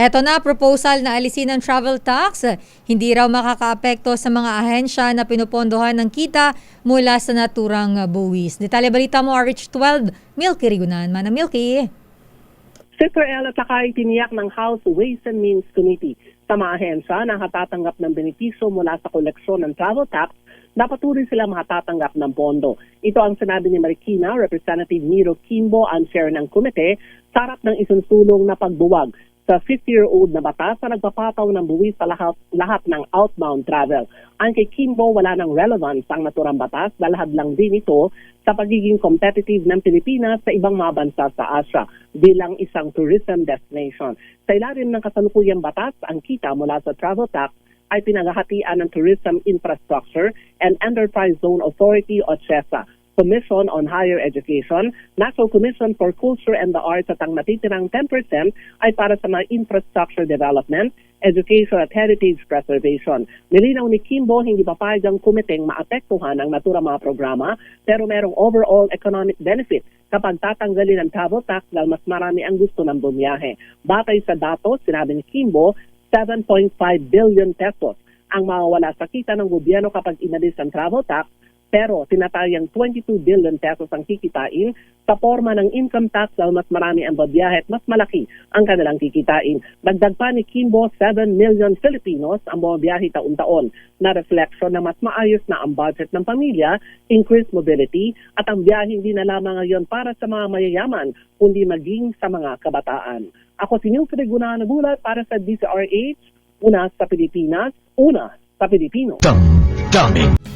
Eto na, proposal na alisin ng travel tax. Hindi raw makakaapekto sa mga ahensya na pinupondohan ng kita mula sa naturang buwis. Detalye balita mo, RH12, Milky Rigunan. Mana Milky. Sister Ella Takay tiniyak ng House Ways and Means Committee sa mga ahensya na nakatatanggap ng benepisyo mula sa koleksyon ng travel tax, dapat rin sila makatatanggap ng pondo. Ito ang sinabi ni Marikina, Representative Miro Kimbo, ang chair ng komite, sa harap ng isinsulong na pagbuwag sa 50-year-old na batas na nagpapataw ng buwis sa lahat ng outbound travel. Ang kay Kimbo, wala ng relevance ang naturang batas dahil hadlang din ito sa pagiging competitive ng Pilipinas sa ibang mga bansa sa Asia bilang isang tourism destination. Sa ilalim ng kasalukuyang batas, ang kita mula sa travel tax ay pinaghahatian ng Tourism Infrastructure and Enterprise Zone Authority o CHESA, Commission on Higher Education, National Commission for Culture and the Arts at ang natitirang 10% ay para sa mga infrastructure development, education at heritage preservation. Nilinaw ni Kimbo, hindi papayag ang kumiteng maapektuhan ang naturang mga programa pero merong overall economic benefit kapag tatanggalin ang travel tax dahil mas marami ang gusto ng bumiyahe. Batay sa datos, sinabi ni Kimbo, 7.5 billion pesos ang mawawala sa kita ng gobyerno kapag inalis ang travel tax, pero tinatayang 22 billion pesos ang kikitain sa forma ng income tax dahil mas marami ang babiyahe at mas malaki ang kanilang kikitain. Dagdag pa ni Kimbo, 7 million Filipinos ang bumabiyahe taon-taon na refleksyon na mas maayos na ang budget ng pamilya, increased mobility at ang biyahe hindi na lamang ngayon para sa mga mayayaman kundi maging sa mga kabataan. Ako si Nilce Rigunan nagulat para sa DZRH, una sa Pilipinas, una sa Pilipino. Damdamin.